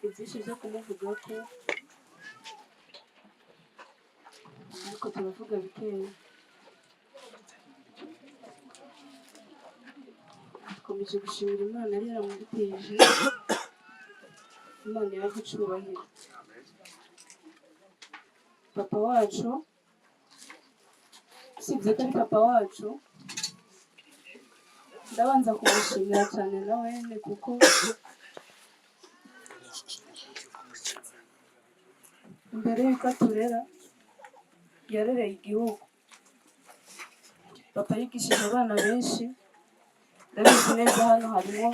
ibyinshi byo kumuvuga ko ariko turavuga bikeya. Dukomeje gushimira Imana yari yaramudutije, Imana yaha icyubahiro. Papa wacu, usibye ko ari papa wacu, ndabanza kumushimira cyane na wene kuko imbere y'uko aturera yarereye igihugu. Papa yigishije abana benshi, ndabizi neza hano harimo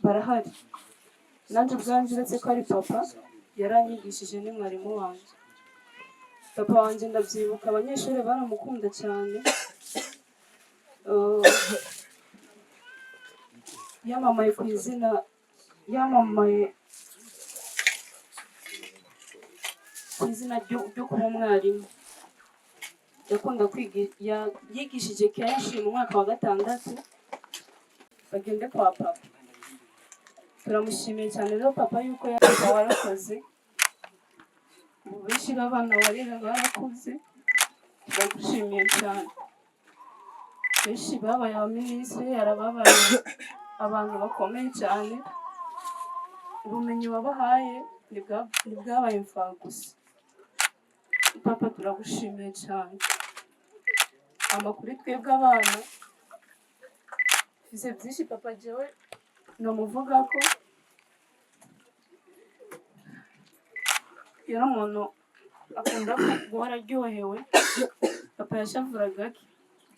barahari. Nanjye ubwanjye uretse ko ari papa yaranyigishije ni mwarimu wanjye. Papa wanjye ndabyibuka abanyeshuri baramukunda cyane. Yamamaye ku izina ryo kuba umwarimu. Yakunda yigishije kenshi mu mwaka wa 6 bagende kwa papa. Turamushimiye cyane rero papa yuko warakoze. Benshi b'abana warera barakuze, turagushimiye cyane. Benshi babaye abaminisitiri, yarababaye abantu bakomeye cyane. Ubumenyi wabahaye ntibwabaye imfagusa. Papa turagushimiye cyane. Amakuru twebwe abana mfise byinshi papa jewe nomuvuga ko yari umuntu akunda guhora aryohewe. Papa yashavuraga gake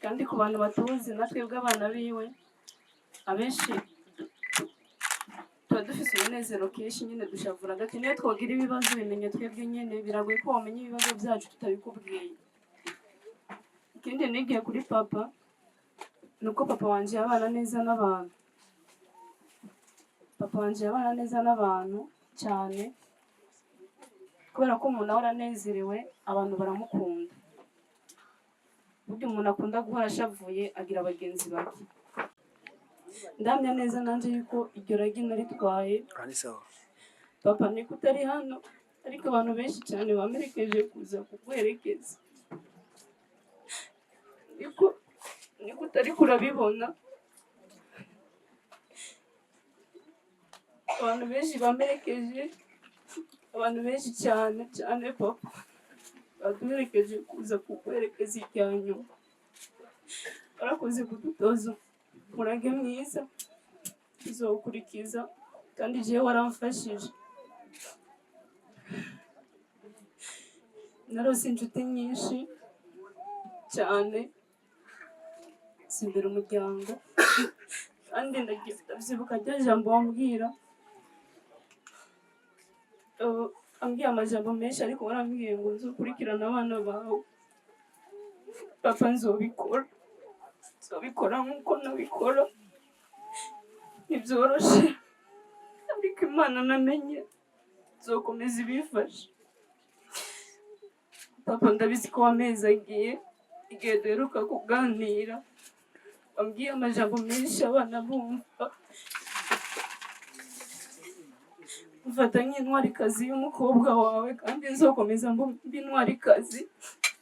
kandi ku bantu batuzi na twebwe abana biwe abenshi tuba dufise umunezero kenshi nyine dushavura gake. Niyo twogira ibibazo bimenye twebwe nyine, biragoye ko wamenya ibibazo byacu tutabikubwiye. Ikindi nigiye kuri papa nuko papa wanje yabana neza n'abantu. Papa wanje yabana neza n'abantu cyane, kubera ko umuntu ahora anezerewe abantu baramukunda. Burya umuntu akunda guhora ashavuye agira abagenzi bake. Ndamya neza nanje yuko iryo ragi naritwaye. Papa niko utari hano, ariko abantu benshi cyane bamerekeje kuza kuguherekeza. Niko utari kurabibona. Abantu benshi bamerekeje, abantu benshi cyane cyane papa baduherekeje kuza kuguherekeza irya nyuma. Barakoze kudutoza umurage mwiza tuzawukurikiza, kandi jewe waramfashije. Narose inshuti nyinshi cyane simbere umuryango, kandi ndavyibuka rya jambo wambwira. Ambwiye amajambo menshi, ariko warambwiye ngo nzokurikirana abana bawe. Papa nzobikora nk'uko nabikora. Ntibyoroshe, ariko Imana namenye nzokomeza ibifasha. Papa ndabizi ko wamezi agiye, igihe duheruka kuganira wambwiye amajambo menshi abana bumva. Mfata nk'intwarikazi y'umukobwa wawe, kandi nzokomeza mba intwarikazi.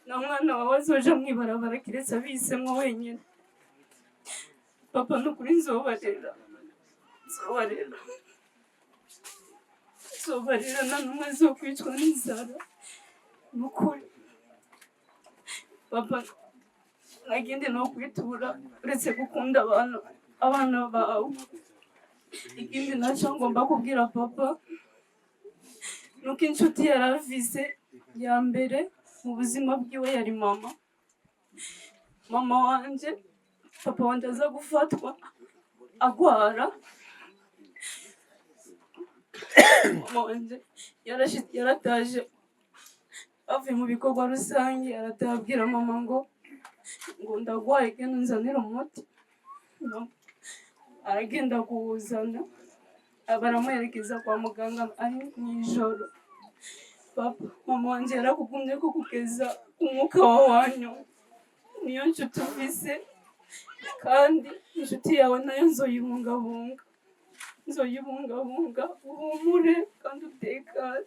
Na mwana wawe azoja mwibarabara kiretse abihisemo wenyine. Papa nukuri nzobarera nta n'umwe azokwicwa n'inzara. Nukuri papa nagende no kwitura uretse gukunda abana bawe. Ikindi nacyo ngomba kubwira papa nuko inshuti yari afise ya mbere mu buzima bwiwe yari mama wanje. Papa wanje aza gufatwa agwara, mama wanje yarataje avuye mu bikorwa rusange, aratabwira mama ngo ndagwaye genda unzanire umuti. Aragenda kuwuzana, baramuherekeza kwa muganga ari mw'ijoro. Papa mama wanje yarakugumye ko kugeza umwuka wa wanyu. Niyo nshuti ufise, kandi inshuti yawe nayo nzoyibungabunga. Uhumure kandi utekane,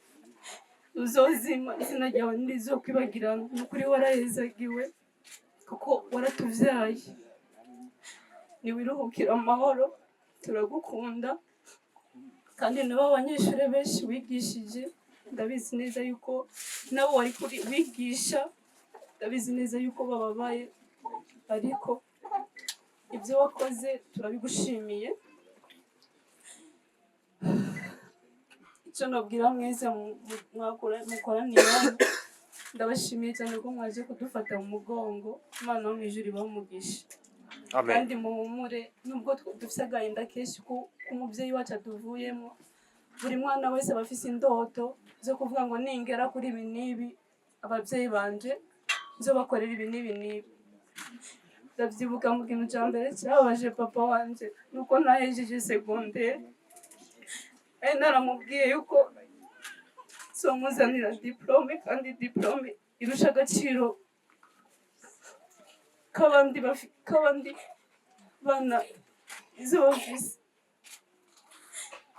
uzozima, izina ryawe ntirizokwibagirana. Nukuri warahezagiwe kuko waratuvyaye. Niwiruhukira amahoro, turagukunda. Kandi nibo abanyeshuri benshi wigishije, ndabizi neza yuko nabo wari wigisha, ndabizi neza yuko bababaye, ariko ibyo wakoze turabigushimiye. Icyo nabwira mwese mukoraniye hano, ndabashimiye cyane ko mwaje kudufata mu mugongo. Imana wo mw'ijuru ibahe umugisha. Amen. Kandi muhumure, nubwo dufise agahinda kenshi ko umubyeyi wacu atuvuyemo. Buri mwana wese aba afise indoto zo kuvuga ngo ningera kuri ibi n'ibi ababyeyi banje nzobakorera ibi n'ibi n'ibi. Ndavyibuka mu kintu cya mbere cyababaje papa wanje nuko nahejeje segondere. Naramubwiye yuko nzomuzanira diplome, kandi diplome irusha agaciro k'abandi bana izo bafise.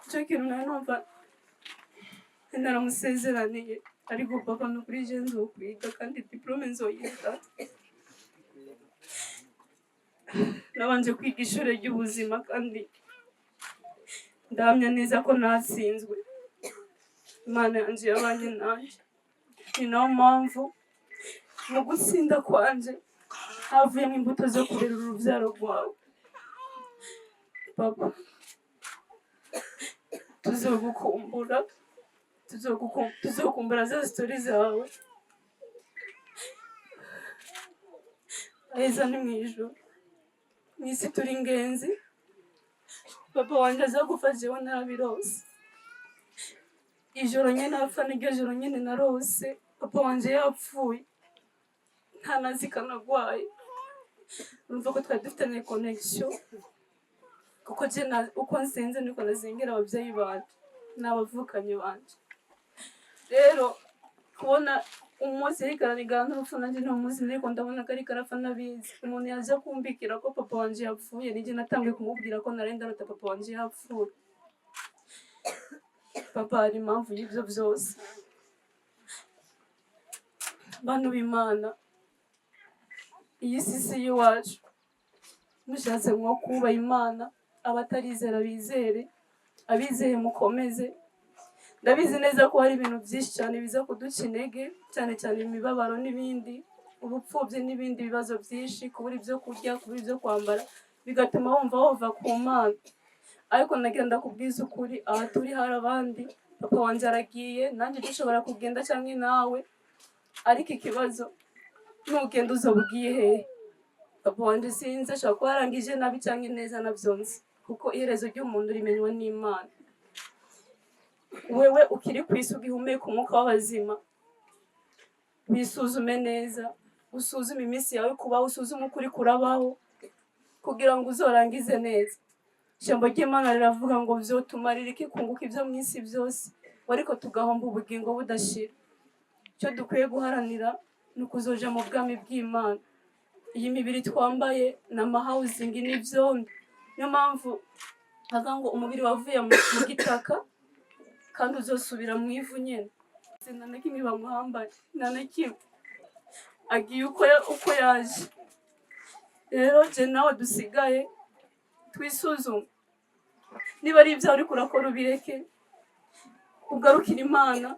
Icyo kintu nari numva naramusezeraniye, ariko papa nukuri je nzokwiga kandi diplome nzoyiga. Nabanje kwiga ishuri ry'ubuzima, kandi ndahamya neza ko natsinzwe. Imana yanje yabanye nanje, ni nayo mpamvu mu gutsinda kwanje havuyemo imbuto zo kurera urubyaro rwawe. papa tuzogukumbura tuzokumbura za sitori zawe aheza ni mwijuru mwisi turi ingenzi papa wanje azagufasha jewe narabirose ijoro nyene apfa niryo joro nyene narose papa wanje yapfuye ntanazika nagwaye urumva ko twari dufitanye connection kuko je uko nsenze niko nazengera abavyeyi banje n'abavukanye banje rero kubona umunsi ariko ararigana n'urupfu nanje nta munsi ndiko ndabona ko ariko arapfa nabizi umuntu yaje kumbikira ko papa wanje yapfuye nije natangiye kumubwira ko narenda rota papa wanje yapfuye papa hari impamvu y'ivyo vyose bantu b'Imana iyi si y'iwacu mushatse nko kubaha Imana abatarizera bizere abizeye mukomeze ndabizi neza ko hari ibintu byinshi cyane biza kuduca intege cyane cyane imibabaro n'ibindi ubupfubyi n'ibindi bibazo byinshi kubura ibyo kurya kubura ibyo kwambara bigatuma wumva wova ku Mana ariko nagenda kubwiza ukuri aha turi hari abandi papa wanje aragiye nanjye dushobora kugenda cyangwa nawe ariko ikibazo nugenda uzobwiye hehe papa wanje sinzi ashobora kuba yarangije nabi cyangwa neza navyonzi kuko iherezo ry'umuntu rimenywa n'Imana wewe ukiri kwisi ugihumeka umwuka w'abazima wisuzume neza usuzume iminsi yawe kubaho usuzume ukuri kurabaho kugira ngo uzorangize neza ijambo ry'Imana riravuga ngo vyotumarira iki kunguka ivyo mw'isi vyose ariko tugahomba ubugingo budashira icyo dukwiye guharanira ni ukuzoja mu bwami bw'Imana iyi mibiri twambaye n'amahawuzingi n'ivyondo niyo mpamvu bavuga ngo umubiri wavuye mu gitaka kandi uzosubira mu ivu nyene nta na kimwe bamuhambaye nta na kimwe agiye uko yaje rero je nawe dusigaye twisuzume niba ari ibyawe uriko urakora ubireke ugarukira Imana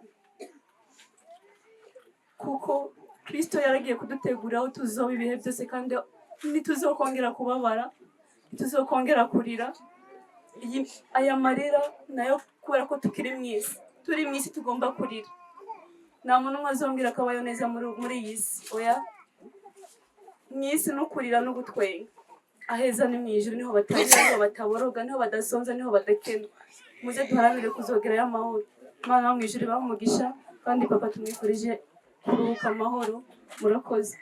kuko Kristo yaragiye kudutegurira aho tuzoba ibihe byose kandi ntituzokongera kubabara ntituzokongera kurira aya marira nayo kubera ko tukiri mw'isi turi mw'isi tugomba kurira nta muntu umwe azongera akabayo neza muri iyi si oya mw'isi no kurira no gutwenga aheza ni mwijuru niho batarira niho bataboroga niho badasonza niho badakena muze duharanire kuzogerayo amahoro Imana wo mwijuru ibahe umugisha kandi papa tumwifurije kuruhuka amahoro murakoze